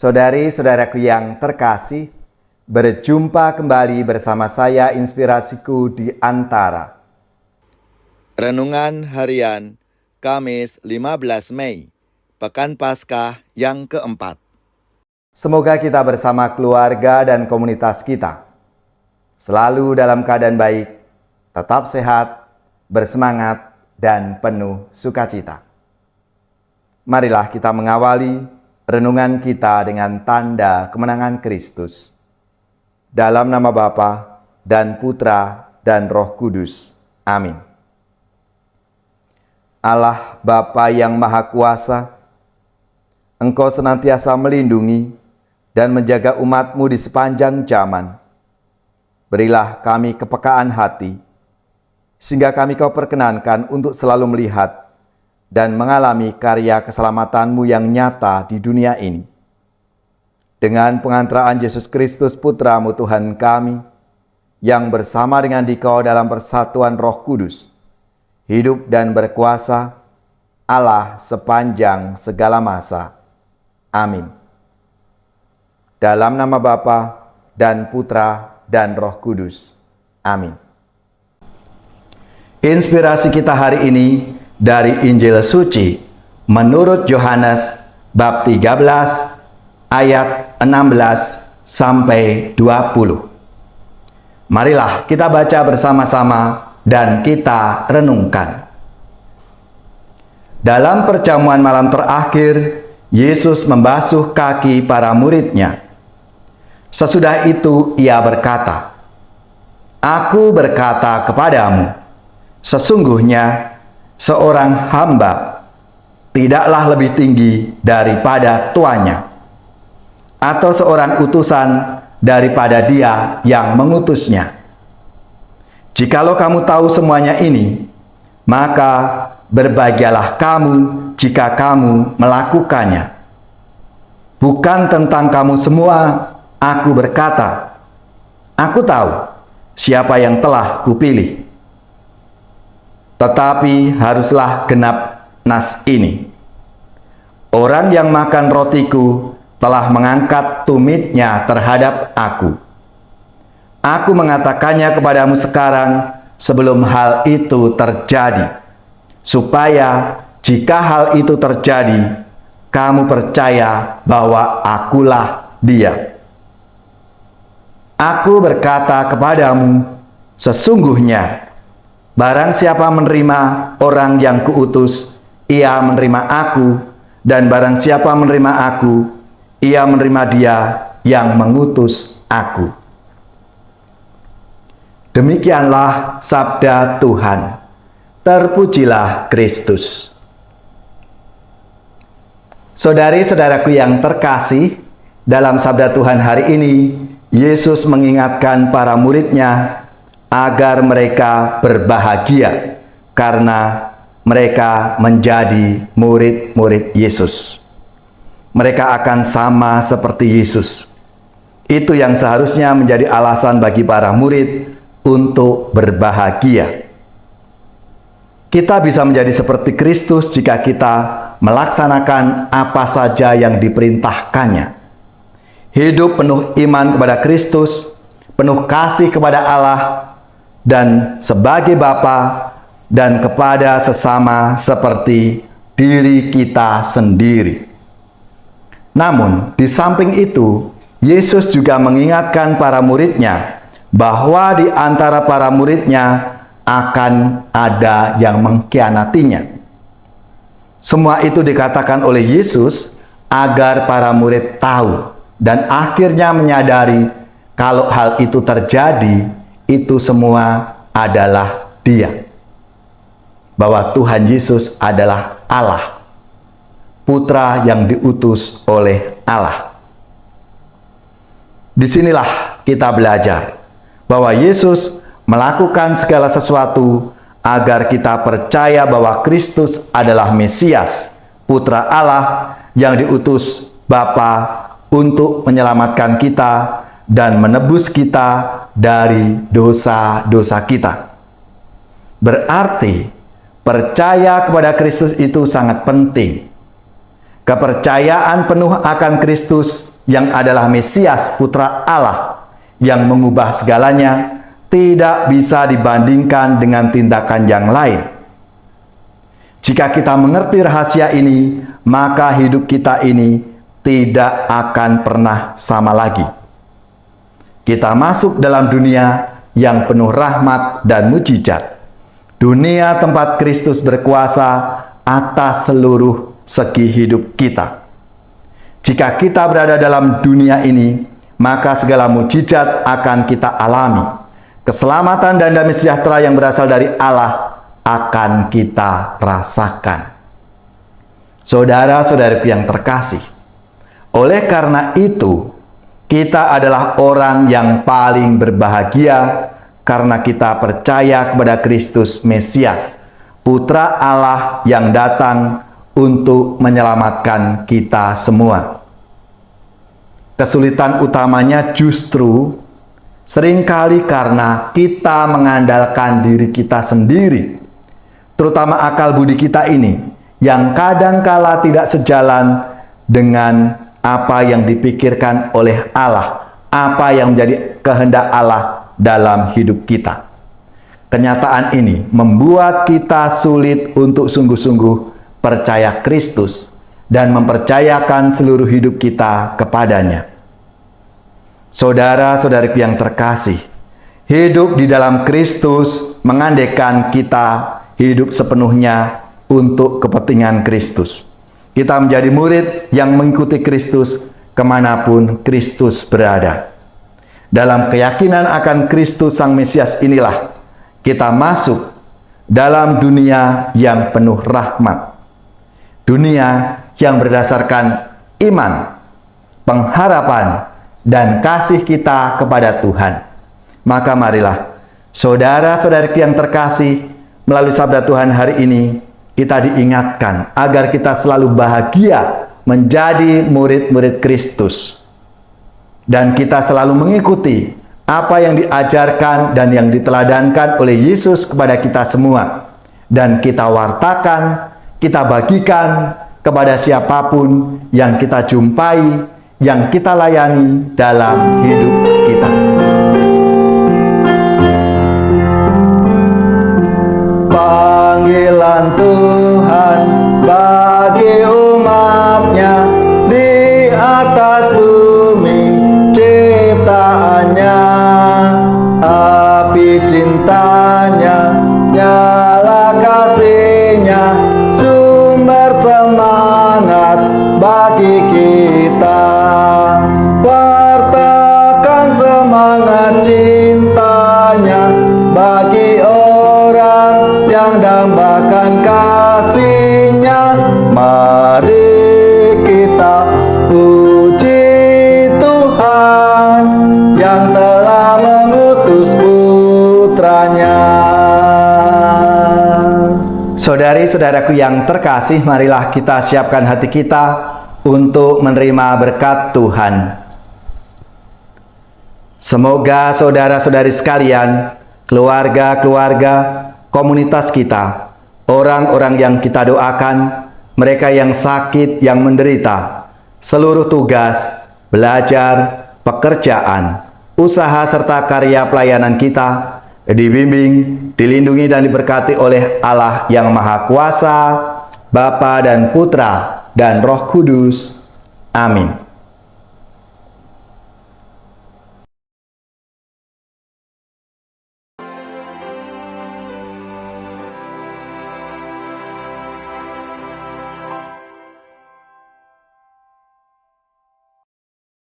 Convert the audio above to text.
Saudari-saudaraku yang terkasih, berjumpa kembali bersama saya Inspirasiku di Antara. Renungan Harian Kamis 15 Mei, Pekan Paskah yang keempat. Semoga kita bersama keluarga dan komunitas kita selalu dalam keadaan baik, tetap sehat, bersemangat, dan penuh sukacita. Marilah kita mengawali renungan kita dengan tanda kemenangan Kristus. Dalam nama Bapa dan Putra dan Roh Kudus. Amin. Allah Bapa yang Maha Kuasa, Engkau senantiasa melindungi dan menjaga umat-Mu di sepanjang zaman. Berilah kami kepekaan hati, sehingga kami Kau perkenankan untuk selalu melihat dan mengalami karya keselamatan-Mu yang nyata di dunia ini. Dengan pengantaraan Yesus Kristus Putra-Mu Tuhan kami, yang bersama dengan Dikau dalam persatuan Roh Kudus, hidup dan berkuasa, Allah sepanjang segala masa. Amin. Dalam nama Bapa dan Putra dan Roh Kudus. Amin. Inspirasi kita hari ini dari Injil Suci menurut Yohanes bab 13 ayat 16 sampai 20. Marilah kita baca bersama-sama dan kita renungkan. Dalam perjamuan malam terakhir, Yesus membasuh kaki para murid-Nya. Sesudah itu ia berkata, "Aku berkata kepadamu, sesungguhnya seorang hamba tidaklah lebih tinggi daripada tuannya, atau seorang utusan daripada dia yang mengutusnya. Jikalau kamu tahu semuanya ini, maka berbahagialah kamu jika kamu melakukannya. Bukan tentang kamu semua aku berkata, aku tahu siapa yang telah kupilih. Tetapi haruslah genap nas ini. Orang yang makan rotiku telah mengangkat tumitnya terhadap aku. Aku mengatakannya kepadamu sekarang sebelum hal itu terjadi, supaya jika hal itu terjadi, kamu percaya bahwa akulah Dia. Aku berkata kepadamu, sesungguhnya barang siapa menerima orang yang kuutus, ia menerima aku, dan barang siapa menerima aku, ia menerima Dia yang mengutus aku." Demikianlah sabda Tuhan. Terpujilah Kristus. Saudari-saudaraku yang terkasih, dalam sabda Tuhan hari ini, Yesus mengingatkan para murid-Nya agar mereka berbahagia karena mereka menjadi murid-murid Yesus. Mereka akan sama seperti Yesus. Itu yang seharusnya menjadi alasan bagi para murid untuk berbahagia. Kita bisa menjadi seperti Kristus jika kita melaksanakan apa saja yang diperintahkannya. Hidup penuh iman kepada Kristus, penuh kasih kepada Allah, dan sebagai Bapa, dan kepada sesama seperti diri kita sendiri. Namun, di samping itu, Yesus juga mengingatkan para murid-Nya bahwa di antara para murid-Nya akan ada yang mengkhianatinya. Semua itu dikatakan oleh Yesus agar para murid tahu dan akhirnya menyadari kalau hal itu terjadi, itu semua adalah Dia. Bahwa Tuhan Yesus adalah Allah, Putra yang diutus oleh Allah. Disinilah kita belajar bahwa Yesus melakukan segala sesuatu agar kita percaya bahwa Kristus adalah Mesias, Putra Allah yang diutus Bapa untuk menyelamatkan kita dan menebus kita dari dosa-dosa kita. Berarti percaya kepada Kristus itu sangat penting. Kepercayaan penuh akan Kristus yang adalah Mesias, Putra Allah, yang mengubah segalanya, tidak bisa dibandingkan dengan tindakan yang lain. Jika kita mengerti rahasia ini, maka hidup kita ini tidak akan pernah sama lagi. Kita masuk dalam dunia yang penuh rahmat dan mujizat. Dunia tempat Kristus berkuasa atas seluruh segi hidup kita. Jika kita berada dalam dunia ini, maka segala mujizat akan kita alami. Keselamatan dan damai sejahtera yang berasal dari Allah akan kita rasakan. Saudara-saudariku yang terkasih, oleh karena itu, kita adalah orang yang paling berbahagia karena kita percaya kepada Kristus Mesias, Putra Allah yang datang untuk menyelamatkan kita semua. Kesulitan utamanya justru seringkali karena kita mengandalkan diri kita sendiri, terutama akal budi kita ini, yang kadangkala tidak sejalan dengan apa yang dipikirkan oleh Allah, apa yang menjadi kehendak Allah dalam hidup kita. Kenyataan ini membuat kita sulit untuk sungguh-sungguh percaya Kristus dan mempercayakan seluruh hidup kita kepadanya. Saudara-saudariku yang terkasih, hidup di dalam Kristus mengandaikan kita hidup sepenuhnya untuk kepentingan Kristus. Kita menjadi murid yang mengikuti Kristus kemanapun Kristus berada. Dalam keyakinan akan Kristus Sang Mesias inilah kita masuk dalam dunia yang penuh rahmat. Dunia yang berdasarkan iman, pengharapan, dan kasih kita kepada Tuhan. Maka marilah, saudara-saudariku yang terkasih, melalui sabda Tuhan hari ini, kita diingatkan agar kita selalu bahagia menjadi murid-murid Kristus. Dan kita selalu mengikuti apa yang diajarkan dan yang diteladankan oleh Yesus kepada kita semua. Dan kita wartakan, kita bagikan kepada siapapun yang kita jumpai, yang kita layani dalam hidup kita. Panggilan Tuhan bagi umatnya di atas bumi ciptaannya, api cintanya, nyala kasihnya, sumber semangat bagi kita. Wartakan semangat cintanya bagi orang yang dambakan kasihnya. Mari kita puji Tuhan yang telah mengutus putranya. Saudari-saudaraku yang terkasih, marilah kita siapkan hati kita untuk menerima berkat Tuhan. Semoga saudara-saudari sekalian, keluarga-keluarga, komunitas kita, orang-orang yang kita doakan, mereka yang sakit, yang menderita, seluruh tugas, belajar, pekerjaan, usaha serta karya pelayanan kita dibimbing, dilindungi dan diberkati oleh Allah yang Maha Kuasa, Bapa dan Putra dan Roh Kudus. Amin.